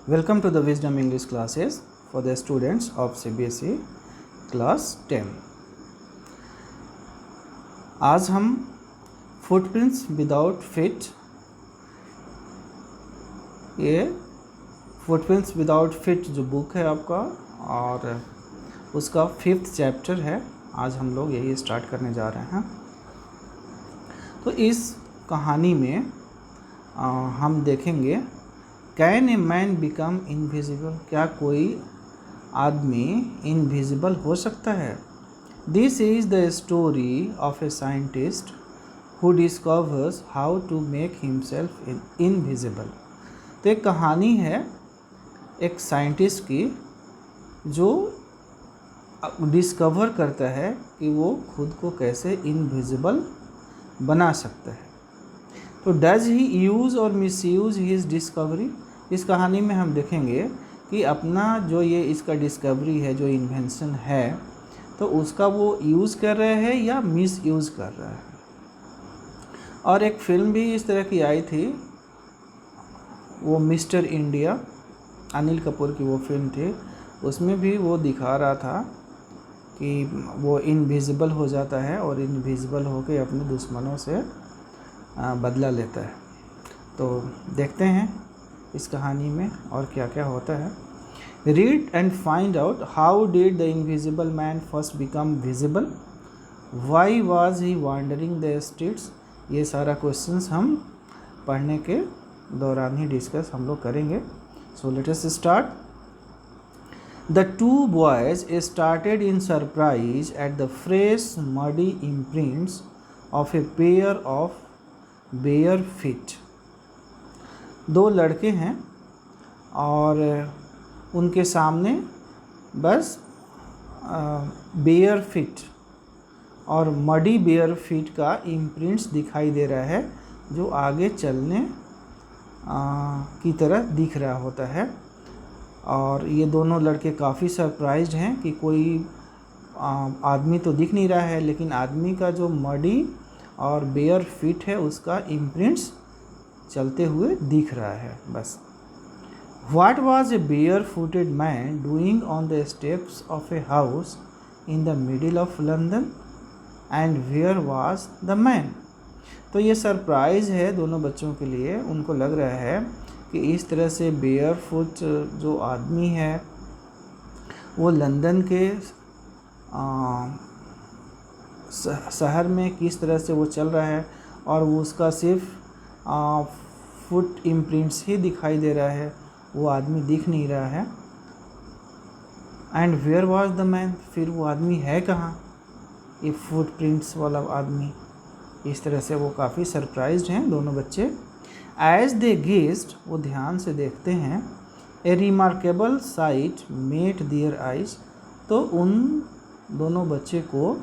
Welcome to the Wisdom English classes for the students of CBSE class 10। आज हम footprints without fit, ये footprints without fit जो book है आपका और उसका 5th चैप्टर है, आज हम लोग यही स्टार्ट करने जा रहे हैं। तो इस कहानी में हम देखेंगे can a man become invisible, क्या कोई आदमी इनविजिबल हो सकता है। This is the story of a scientist who discovers how to make himself invisible. तो एक कहानी है एक साइंटिस्ट की जो डिस्कवर करता है कि वो खुद को कैसे इनविजिबल बना सकता है। तो डज ही यूज़ और मिस यूज़ हिज डिस्कवरी। इस कहानी में हम देखेंगे कि अपना जो ये इसका डिस्कवरी है, जो इन्वेंशन है, तो उसका वो यूज़ कर रहे हैं या मिस यूज़ कर रहा है। और एक फिल्म भी इस तरह की आई थी, वो मिस्टर इंडिया, अनिल कपूर की वो फिल्म थी। उसमें भी वो दिखा रहा था कि वो इनविजिबल हो जाता है और इनविजिबल होकर अपने दुश्मनों से बदला लेता है। तो देखते हैं इस कहानी में और क्या क्या होता है। Read and find out how did the invisible man first become visible, why was he wandering the streets. ये सारा क्वेश्चंस हम पढ़ने के दौरान ही डिस्कस हम लोग करेंगे। So let us start. The two boys started in surprise at the fresh muddy imprints of a pair of bare feet. दो लड़के हैं और उनके सामने बस बेयर फीट और मडी बेयर फीट का इम्प्रिंट्स दिखाई दे रहा है, जो आगे चलने की तरह दिख रहा होता है। और ये दोनों लड़के काफ़ी सरप्राइज्ड हैं कि कोई आदमी तो दिख नहीं रहा है, लेकिन आदमी का जो मडी और बेयर फीट है उसका इम्प्रिंट्स चलते हुए दिख रहा है बस। What was a bare-footed man doing on the steps of a house in the middle of London? And where was the man? तो ये सरप्राइज़ है दोनों बच्चों के लिए। उनको लग रहा है कि इस तरह से बेयर फुट जो आदमी है वो लंदन के शहर में किस तरह से वो चल रहा है और वो उसका सिर्फ फुट इम्प्रिंट्स ही दिखाई दे रहा है, वो आदमी दिख नहीं रहा है। And where was the man, फिर वो आदमी है कहाँ, ये फुट प्रिंट्स वाला आदमी। इस तरह से वो काफ़ी सरप्राइज्ड हैं दोनों बच्चे। एज दे गेज्ड, वो ध्यान से देखते हैं। A remarkable sight met their eyes, तो उन दोनों बच्चे को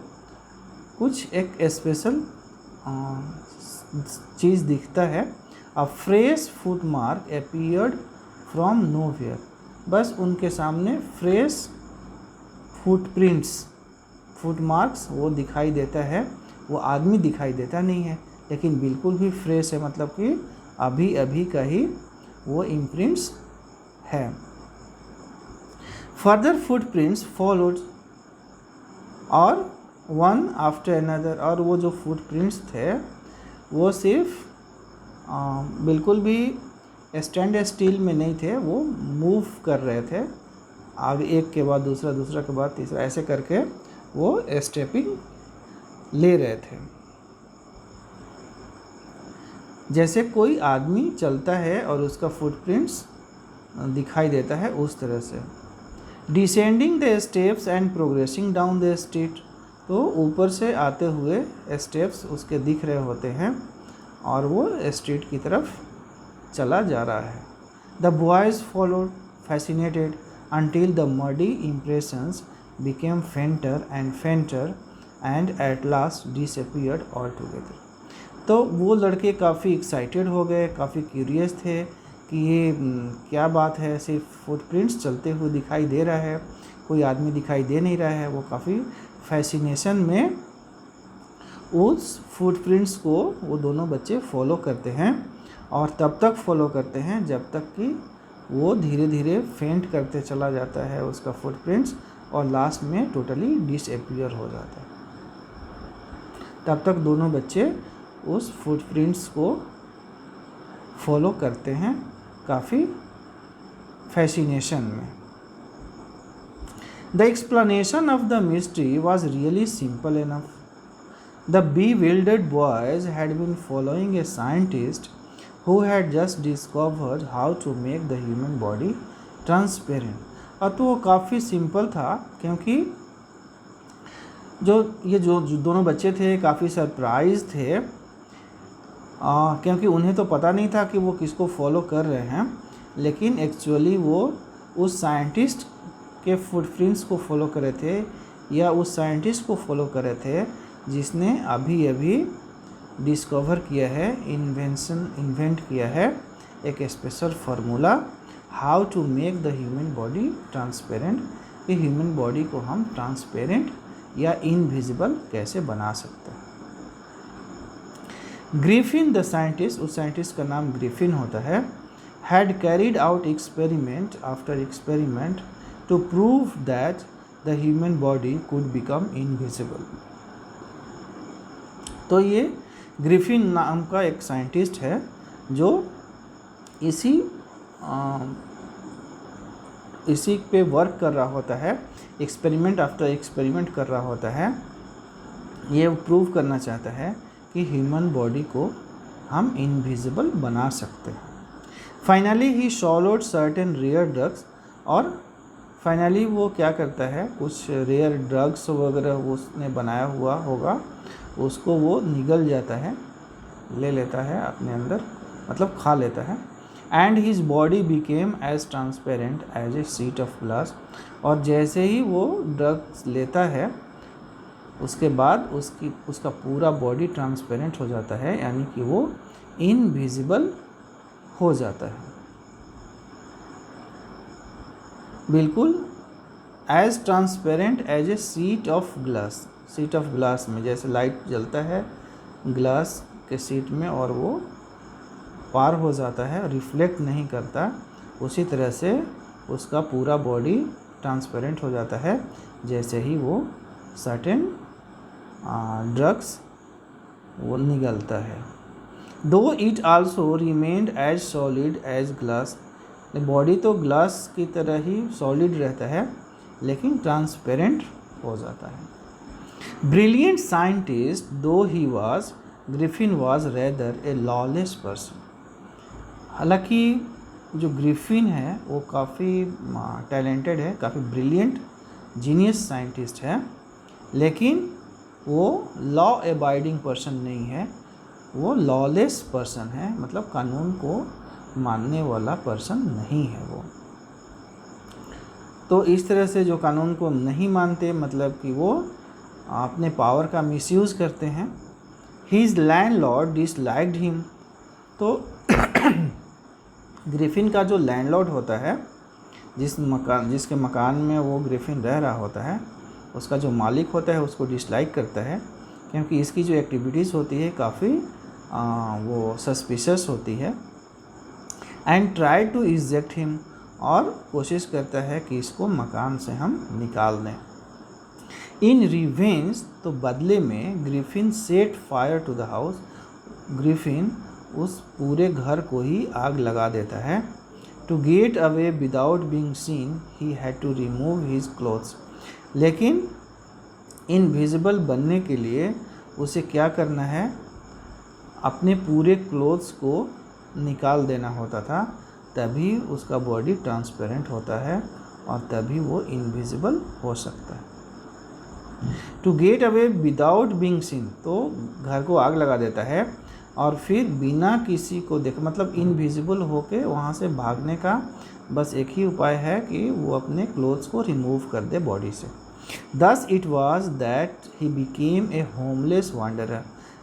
कुछ एक स्पेशल चीज़ दिखता है। अ fresh foot mark appeared from nowhere, बस उनके सामने फ्रेश फुटप्रिंट्स, फुट मार्क्स वो दिखाई देता है। वो आदमी दिखाई देता नहीं है, लेकिन बिल्कुल भी फ्रेश है, मतलब कि अभी अभी का ही वो इम्प्रिंट्स है। फर्दर फुटप्रिंट्स फॉलोड और वन आफ्टर अनदर, और वो जो फुटप्रिंट्स थे वो सिर्फ बिल्कुल भी स्टैंड स्टिल में नहीं थे, वो मूव कर रहे थे आगे, एक के बाद दूसरा, दूसरा के बाद तीसरा, ऐसे करके वो स्टेपिंग ले रहे थे, जैसे कोई आदमी चलता है और उसका फुटप्रिंट्स दिखाई देता है उस तरह से। Descending the steps and progressing down the street, तो ऊपर से आते हुए स्टेप्स उसके दिख रहे होते हैं और वो स्ट्रीट की तरफ चला जा रहा है। The boys followed fascinated until the muddy impressions became fainter and fainter and at last disappeared altogether। तो वो लड़के काफ़ी एक्साइटेड हो गए, काफ़ी क्यूरियस थे कि ये क्या बात है, सिर्फ फुटप्रिंट्स चलते हुए दिखाई दे रहा है, कोई आदमी दिखाई दे नहीं रहा है। वो काफ़ी फैसिनेशन में उस फुटप्रिंट्स को वो दोनों बच्चे फॉलो करते हैं और तब तक फॉलो करते हैं जब तक कि वो धीरे धीरे फेंट करते चला जाता है उसका फुटप्रिंट्स, और लास्ट में टोटली डिसअपीयर हो जाता है। तब तक दोनों बच्चे उस फुटप्रिंट्स को फॉलो करते हैं काफ़ी फैसिनेशन में। The explanation of the mystery was really simple enough. The bewildered boys had been following a scientist who had just discovered how to make the human body transparent। और तो वो काफ़ी simple था, क्योंकि जो दोनों बच्चे थे काफ़ी सरप्राइज थे, क्योंकि उन्हें तो पता नहीं था कि वो किसको फॉलो कर रहे हैं, लेकिन एक्चुअली वो उस साइंटिस्ट के फुटप्रिंट्स को फॉलो कर रहे थे, या उस साइंटिस्ट को फॉलो कर रहे थे जिसने अभी अभी डिस्कवर किया है, इन्वेंट किया है एक special formula how to make the human body transparent, कि ह्यूमन बॉडी को हम ट्रांसपेरेंट या इनविजिबल कैसे बना सकते हैं। ग्रिफिन द साइंटिस्ट, उस साइंटिस्ट का नाम ग्रिफिन होता है, had carried out experiment after experiment to prove that the human body could become invisible. तो ये ग्रिफिन नाम का एक साइंटिस्ट है जो इसी पे वर्क कर रहा होता है, एक्सपेरिमेंट आफ्टर एक्सपेरिमेंट कर रहा होता है। ये प्रूव करना चाहता है कि ह्यूमन बॉडी को हम इनविजिबल बना सकते हैं। Finally he swallowed certain rare drugs, और फाइनली वो क्या करता है, कुछ रेयर ड्रग्स वगैरह उसने बनाया हुआ होगा, उसको वो निगल जाता है, ले लेता है अपने अंदर, मतलब खा लेता है। And his body became as transparent as a sheet of glass, और जैसे ही वो ड्रग्स लेता है उसके बाद उसका पूरा बॉडी ट्रांसपेरेंट हो जाता है, यानी कि वो इनविजिबल हो जाता है, बिल्कुल as transparent as a sheet of glass. Sheet of glass में जैसे लाइट जलता है ग्लास के शीट में और वो पार हो जाता है, रिफ्लेक्ट नहीं करता, उसी तरह से उसका पूरा बॉडी ट्रांसपेरेंट हो जाता है जैसे ही वो सर्टेन ड्रग्स वो निगलता है। Though it also remained as solid as glass, body तो ग्लास की तरह ही सॉलिड रहता है लेकिन ट्रांसपेरेंट हो जाता है। ब्रिलियंट साइंटिस्ट दो he was, Griffin was rather A lawless person. हालांकि जो ग्रिफिन है वो काफ़ी टैलेंटेड है, काफ़ी ब्रिलियंट जीनियस साइंटिस्ट है, लेकिन वो लॉ अबाइडिंग पर्सन नहीं है, वो लॉलेस पर्सन है, मतलब कानून को मानने वाला पर्सन नहीं है वो। तो इस तरह से जो कानून को नहीं मानते, मतलब कि वो अपने पावर का मिसयूज़ करते हैं। हीज़ लैंडलॉर्ड डिसलाइक्ड हिम, तो ग्रिफिन का जो लैंडलॉर्ड होता है, जिसके मकान में वो ग्रिफिन रह रहा होता है, उसका जो मालिक होता है उसको डिसलाइक करता है, क्योंकि इसकी जो एक्टिविटीज़ होती है काफ़ी वो सस्पिशियस होती है। And try to eject him, और कोशिश करता है कि इसको मकान से हम निकाल दें। इन रिवेंज, तो बदले में Griffin set fire to the house, Griffin उस पूरे घर को ही आग लगा देता है। To get away without being seen he had to remove his clothes, लेकिन इनविजिबल बनने के लिए उसे क्या करना है, अपने पूरे क्लोथ्स को निकाल देना होता था, तभी उसका बॉडी ट्रांसपेरेंट होता है और तभी वो इनविजिबल हो सकता है। To get away without being seen, तो घर को आग लगा देता है और फिर बिना किसी को देखे, मतलब इनविजिबल होके वहाँ से भागने का बस एक ही उपाय है कि वो अपने क्लोथ्स को रिमूव कर दे बॉडी से। Thus it was that he became a homeless wanderer,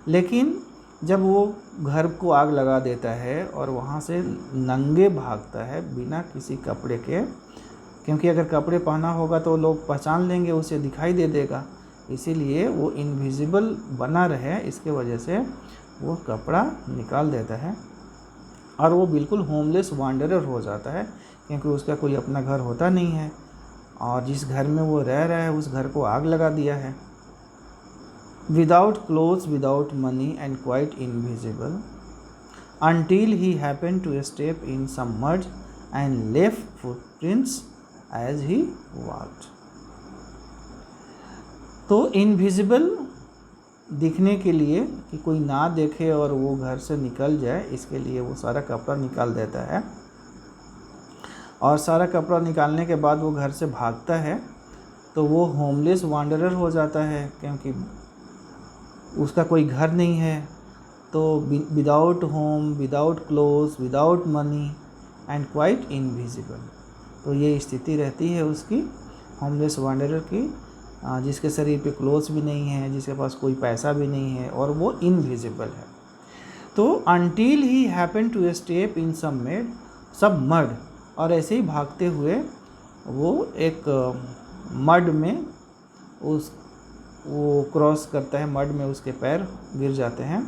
लेकिन जब वो घर को आग लगा देता है और वहाँ से नंगे भागता है बिना किसी कपड़े के, क्योंकि अगर कपड़े पहना होगा तो लोग पहचान लेंगे, उसे दिखाई दे देगा, इसीलिए वो इनविजिबल बना रहे, इसके वजह से वो कपड़ा निकाल देता है और वो बिल्कुल होमलेस वांडरर हो जाता है, क्योंकि उसका कोई अपना घर होता नहीं है और जिस घर में वो रह रहा है उस घर को आग लगा दिया है। Without clothes, without money and quite invisible until he happened to step in some mud and left footprints as he walked। तो इनविजिबल दिखने के लिए कि कोई ना देखे और वो घर से निकल जाए, इसके लिए वो सारा कपड़ा निकाल देता है और सारा कपड़ा निकालने के बाद वो घर से भागता है। तो वो होमलेस वांडरर हो जाता है, क्योंकि उसका कोई घर नहीं है। तो without home, without clothes, without money and quite invisible, तो ये स्थिति रहती है उसकी होमलेस वांडरर की, जिसके शरीर पे क्लोथ्स भी नहीं है, जिसके पास कोई पैसा भी नहीं है और वो इनविजिबल है। तो until he happen to step in some mud, और ऐसे ही भागते हुए वो एक मड में वो क्रॉस करता है, मड में उसके पैर गिर जाते हैं।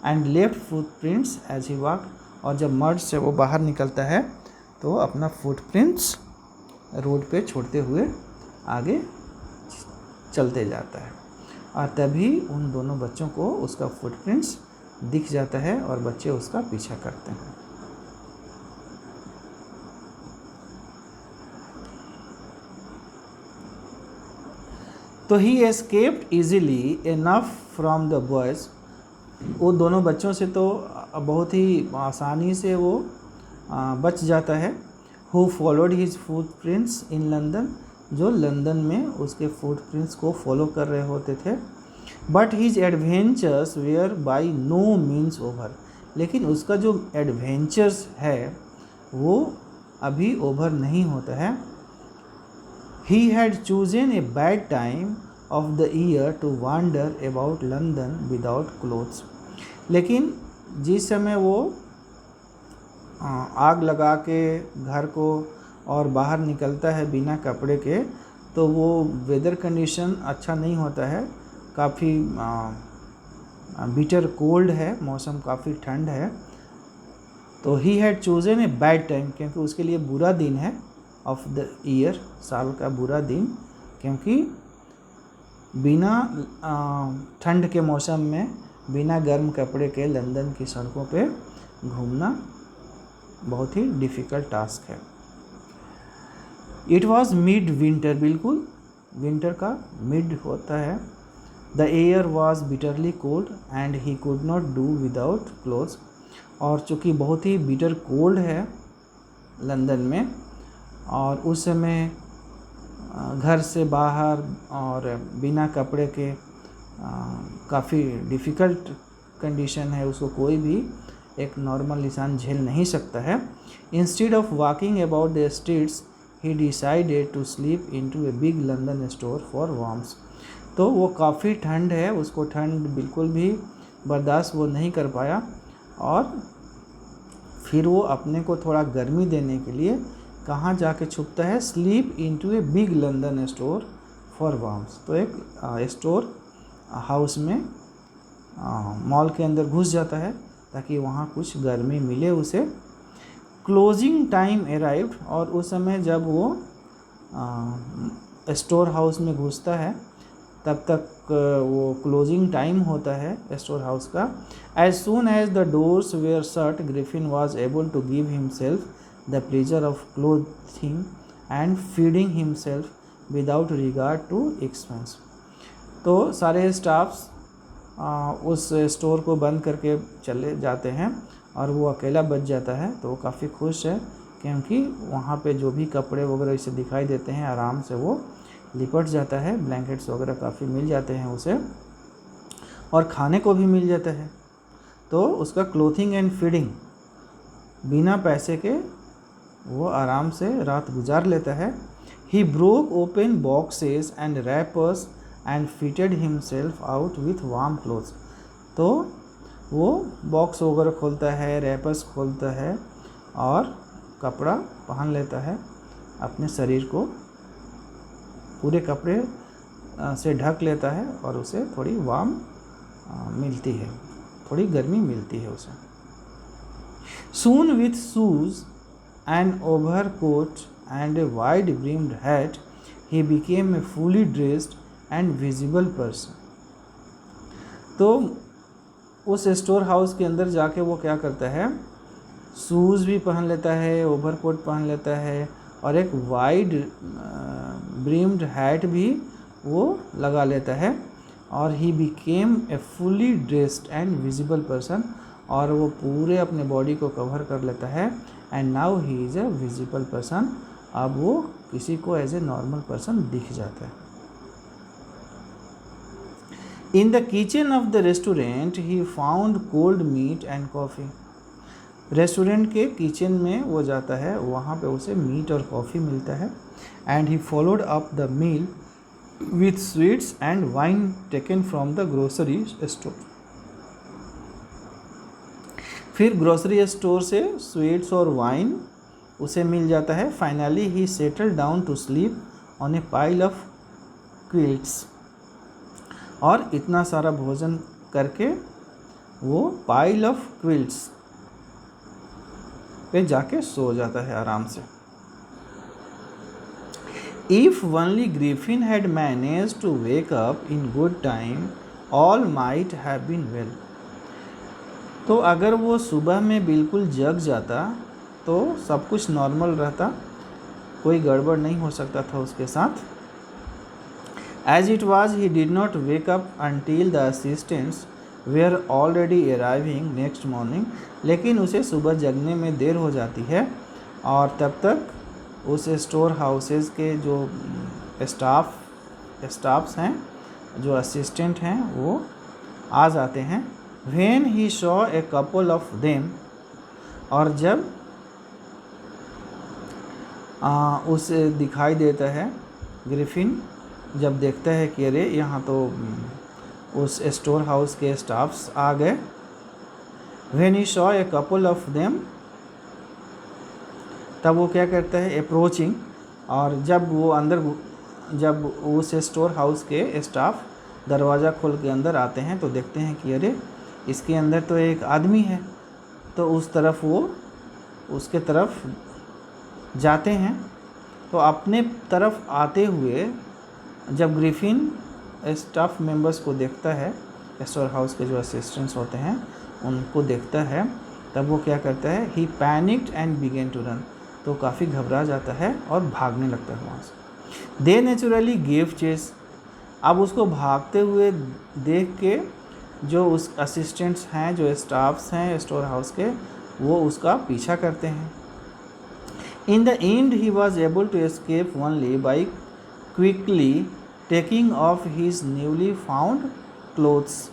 And left footprints as he walk, और जब मड से वो बाहर निकलता है तो अपना फुटप्रिंट्स रोड पे छोड़ते हुए आगे चलते जाता है। और तभी उन दोनों बच्चों को उसका फुटप्रिंट्स दिख जाता है और बच्चे उसका पीछा करते हैं। तो he escaped easily enough from the boys, वो दोनों बच्चों से तो बहुत ही आसानी से वो बच जाता है। Who followed his footprints in London, जो लंदन में उसके फुटप्रिंट्स को फॉलो कर रहे होते थे। But his adventures were by no means over, लेकिन उसका जो एडवेंचर्स है वो अभी ओवर नहीं होता है। He had chosen a bad time of the year to wander about London without clothes, लेकिन जिस समय वो आग लगा के घर को और बाहर निकलता है बिना कपड़े के, तो वो वेदर कंडीशन अच्छा नहीं होता है, काफ़ी बिटर कोल्ड है, मौसम काफ़ी ठंड है। तो ही had chosen a bad time, क्योंकि उसके लिए बुरा दिन है, ऑफ द ईयर, साल का बुरा दिन, क्योंकि बिना ठंड के मौसम में बिना गर्म कपड़े के लंदन की सड़कों पे घूमना बहुत ही डिफ़िकल्ट टास्क है। इट वॉज मिड विंटर, बिल्कुल विंटर का मिड होता है। The air was bitterly cold and he could not do without clothes, और चूँकि बहुत ही बिटर कोल्ड है लंदन में, और उस समय घर से बाहर और बिना कपड़े के काफ़ी डिफ़िकल्ट कंडीशन है, उसको कोई भी एक नॉर्मल इंसान झेल नहीं सकता है। Instead of walking about the streets he decided to sleep into a big London store for warmth. तो वो काफ़ी ठंड है, उसको ठंड बिल्कुल भी बर्दाश्त वो नहीं कर पाया, और फिर वो अपने को थोड़ा गर्मी देने के लिए कहाँ जाके छुपता है, sleep into a big London store for warmth. तो एक स्टोर हाउस में मॉल के अंदर घुस जाता है ताकि वहाँ कुछ गर्मी मिले उसे। क्लोजिंग टाइम अराइव्ड, और उस समय जब वो स्टोर हाउस में घुसता है तब तक वो क्लोजिंग टाइम होता है स्टोर हाउस का। As soon as the doors were shut Griffin was able to give himself the pleasure of clothing and feeding himself without regard to expense. तो सारे स्टाफ्स उस स्टोर को बंद करके चले जाते हैं और वो अकेला बच जाता है। तो वो काफ़ी खुश है, क्योंकि वहाँ पे जो भी कपड़े वगैरह इसे दिखाई देते हैं आराम से वो लिपट जाता है, ब्लैंकेट्स वगैरह काफ़ी मिल जाते हैं उसे, और खाने को भी मिल जाता है। तो उसका क्लोथिंग एंड फीडिंग बिना पैसे के वो आराम से रात गुजार लेता है। He broke open boxes and rappers and fitted himself out with warm clothes. तो वो बॉक्स वगैरह खोलता है, रैपर्स खोलता है और कपड़ा पहन लेता है, अपने शरीर को पूरे कपड़े से ढक लेता है और उसे थोड़ी वार्म मिलती है, थोड़ी गर्मी मिलती है उसे। Soon with shoes, an overcoat and a wide-brimmed hat, he became a fully dressed and visible person. तो उस स्टोर हाउस के अंदर जाके वो क्या करता है, शूज़ भी पहन लेता है, ओवरकोट पहन लेता है और एक वाइड ब्रिम्ड हैट भी वो लगा लेता है और he became a fully dressed and visible person, और वो पूरे अपने बॉडी को कवर कर लेता है। And now he is a visible person, अब वो किसी को एज ए नॉर्मल पर्सन दिख जाता है। In the kitchen of the restaurant he found cold meat and coffee. Restaurant के किचन में वो जाता है, वहाँ पे उसे मीट और कॉफ़ी मिलता है। And he followed up the meal with sweets and wine taken from the grocery store. फिर ग्रोसरी स्टोर से स्वीट्स और वाइन उसे मिल जाता है। Finally he settle down to sleep on a pile of quilts, और इतना सारा भोजन करके वो पाइल ऑफ क्विल्ट्स पे जाके सो जाता है आराम से। If only Griffin had managed to wake up in good time all might have been well. तो अगर वो सुबह में बिल्कुल जग जाता तो सब कुछ नॉर्मल रहता, कोई गड़बड़ नहीं हो सकता था उसके साथ। As it was, he did not wake up until the assistants were already arriving next morning. लेकिन उसे सुबह जगने में देर हो जाती है और तब तक उस स्टोर हाउसेस के जो स्टाफ्स हैं, जो असिस्टेंट हैं, वो आ जाते हैं। When he saw a couple of them, और जब उसे दिखाई देता है ग्रिफिन, जब देखता है कि अरे यहाँ तो उस स्टोर हाउस के स्टाफ्स आ गए। When he saw a couple of them, तब वो क्या करता है, अप्रोचिंग, और जब उस स्टोर हाउस के स्टाफ दरवाज़ा खोल के अंदर आते हैं तो देखते हैं कि अरे इसके अंदर तो एक आदमी है, तो उस तरफ वो उसके तरफ जाते हैं। तो अपने तरफ आते हुए जब ग्रिफिन स्टाफ मेंबर्स को देखता है, स्टोर हाउस के जो असिस्टेंट्स होते हैं उनको देखता है, तब वो क्या करता है, he panicked and began to run, तो काफ़ी घबरा जाता है और भागने लगता है वहाँ से। दे नेचुरली गेव चेस, अब उसको भागते हुए देख के जो उस असिस्टेंट्स हैं, जो स्टाफ्स हैं स्टोर हाउस के, वो उसका पीछा करते हैं। In the end he was able to escape only by quickly taking off his newly found clothes.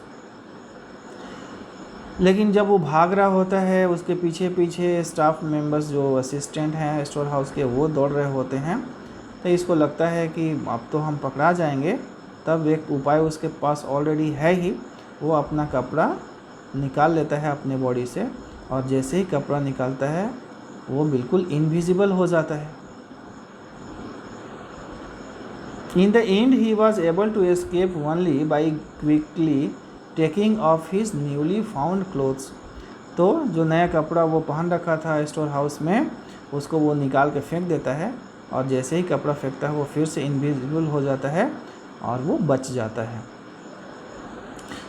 लेकिन जब वो भाग रहा होता है, उसके पीछे पीछे स्टाफ मेंबर्स जो असिस्टेंट हैं स्टोर हाउस के, वो दौड़ रहे होते हैं। तो इसको लगता है कि अब तो हम पकड़ा जाएंगे। तब एक उपाय उसके पास ऑलरेडी है ही, वो अपना कपड़ा निकाल लेता है अपने बॉडी से, और जैसे ही कपड़ा निकालता है वो बिल्कुल इनविजिबल हो जाता है। In the end he was able to escape only by quickly taking off his newly found clothes. तो जो नया कपड़ा वो पहन रखा था स्टोर हाउस में, उसको वो निकाल के फेंक देता है, और जैसे ही कपड़ा फेंकता है वो फिर से इनविजिबल हो जाता है और वो बच जाता है।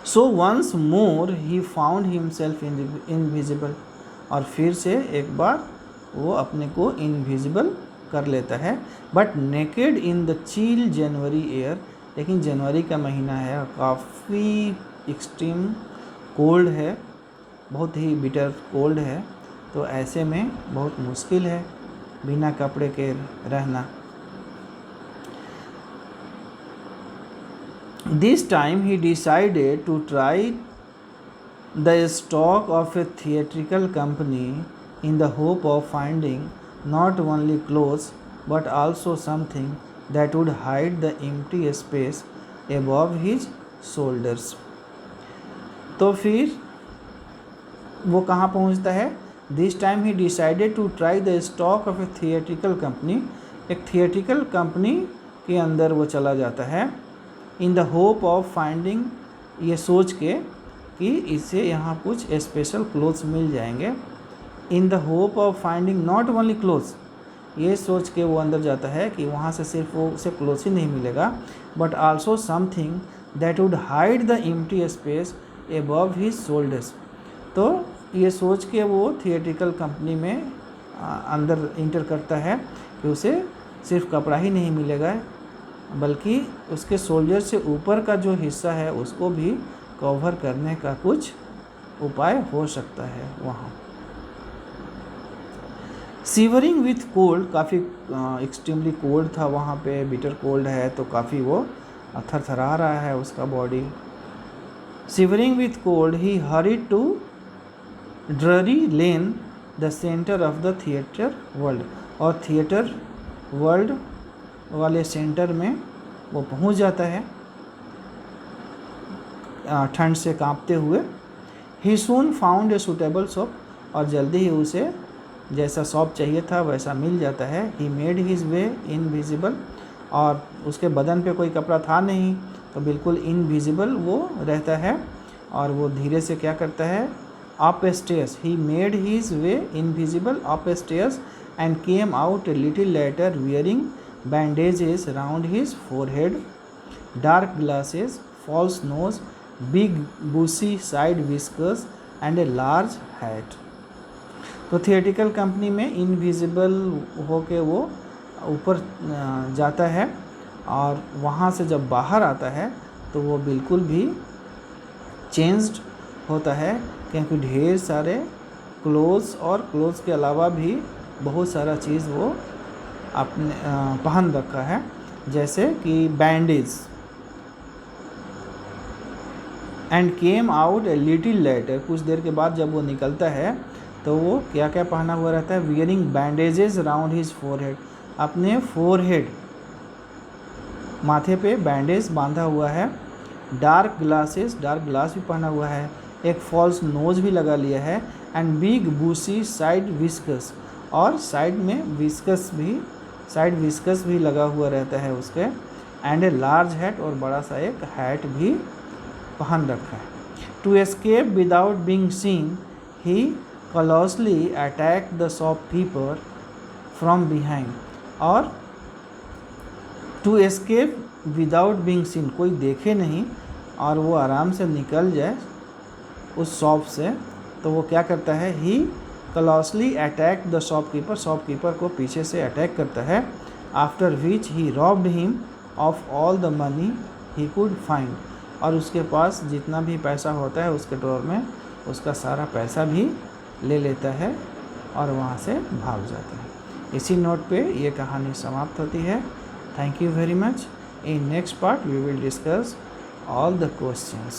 So once more he found himself invisible, और फिर से एक बार वो अपने को इनविजिबल कर लेता है। But naked in the chill January air, लेकिन जनवरी का महीना है, काफ़ी एक्सट्रीम कोल्ड है, बहुत ही बिटर कोल्ड है, तो ऐसे में बहुत मुश्किल है बिना कपड़े के रहना। This time he decided to try the stock of a theatrical company in the hope of finding not only clothes but also something that would hide the empty space above his shoulders। तो फिर वो कहाँ पहुँचता है? This time he decided to try the stock of a theatrical company, एक theatrical company के अंदर वो चला जाता है। In the hope of finding, ये सोच के कि इससे यहाँ कुछ स्पेशल क्लोथ्स मिल जाएंगे, इन the hope of finding not only clothes, ये सोच के वो अंदर जाता है कि वहाँ से सिर्फ वो उसे क्लोथ्स ही नहीं मिलेगा, but also something that would hide the empty space above his shoulders. तो ये सोच के वो थिएट्रिकल कंपनी में अंदर इंटर करता है कि उसे सिर्फ कपड़ा ही नहीं मिलेगा, बल्कि उसके शोल्डर से ऊपर का जो हिस्सा है उसको भी कवर करने का कुछ उपाय हो सकता है वहाँ। सीवरिंग विथ कोल्ड, काफ़ी एक्सट्रीमली कोल्ड था वहाँ पे, बिटर कोल्ड है तो काफ़ी वो थरथरा रहा है उसका body. Shivering with cold he hurried to Drury Lane the centre of the theatre world, और थिएटर वर्ल्ड वाले सेंटर में वो पहुंच जाता है ठंड से कांपते हुए। He soon found a suitable shop, और जल्दी ही उसे जैसा शॉप चाहिए था वैसा मिल जाता है। He made his way invisible, और उसके बदन पे कोई कपड़ा था नहीं तो बिल्कुल इनविजिबल वो रहता है, और वो धीरे से क्या करता है, up stairs, he made his way invisible up stairs and came out a little letter wearing bandages round his forehead, dark glasses, false nose, big bushy side whiskers and a large hat। तो theatrical company में invisible होके वो ऊपर जाता है, और वहाँ से जब बाहर आता है तो वो बिल्कुल भी चेंज्ड होता है, क्योंकि ढेर सारे क्लोथ्स और क्लोथ्स के अलावा भी बहुत सारा चीज़ वो आपने पहन रखा है, जैसे कि bandage. And came out a little letter, कुछ देर के बाद जब वो निकलता है तो वो क्या क्या पहना हुआ रहता है, wearing bandages round his forehead, अपने फोरहेड माथे पे बैंडेज बांधा हुआ है, डार्क ग्लासेस, डार्क ग्लास भी पहना हुआ है, एक फॉल्स नोज भी लगा लिया है, and big Bussy side viscous, और साइड में विस्कस भी, साइड विस्कस भी लगा हुआ रहता है उसके, एंड ए लार्ज हैट, और बड़ा सा एक हैट भी पहन रखा है। To escape without being seen he closely attack the shopkeeper from behind, और to escape without being seen, कोई देखे नहीं और वो आराम से निकल जाए उस शॉप से, तो वो क्या करता है, he closely attack the shopkeeper, shopkeeper को पीछे से अटैक करता है। After which he robbed him of all the money he could find, और उसके पास जितना भी पैसा होता है उसके ड्रॉर में उसका सारा पैसा भी ले लेता है और वहाँ से भाग जाता है। इसी नोट पे ये कहानी समाप्त होती है। Thank you very much. In next part we will discuss all the questions।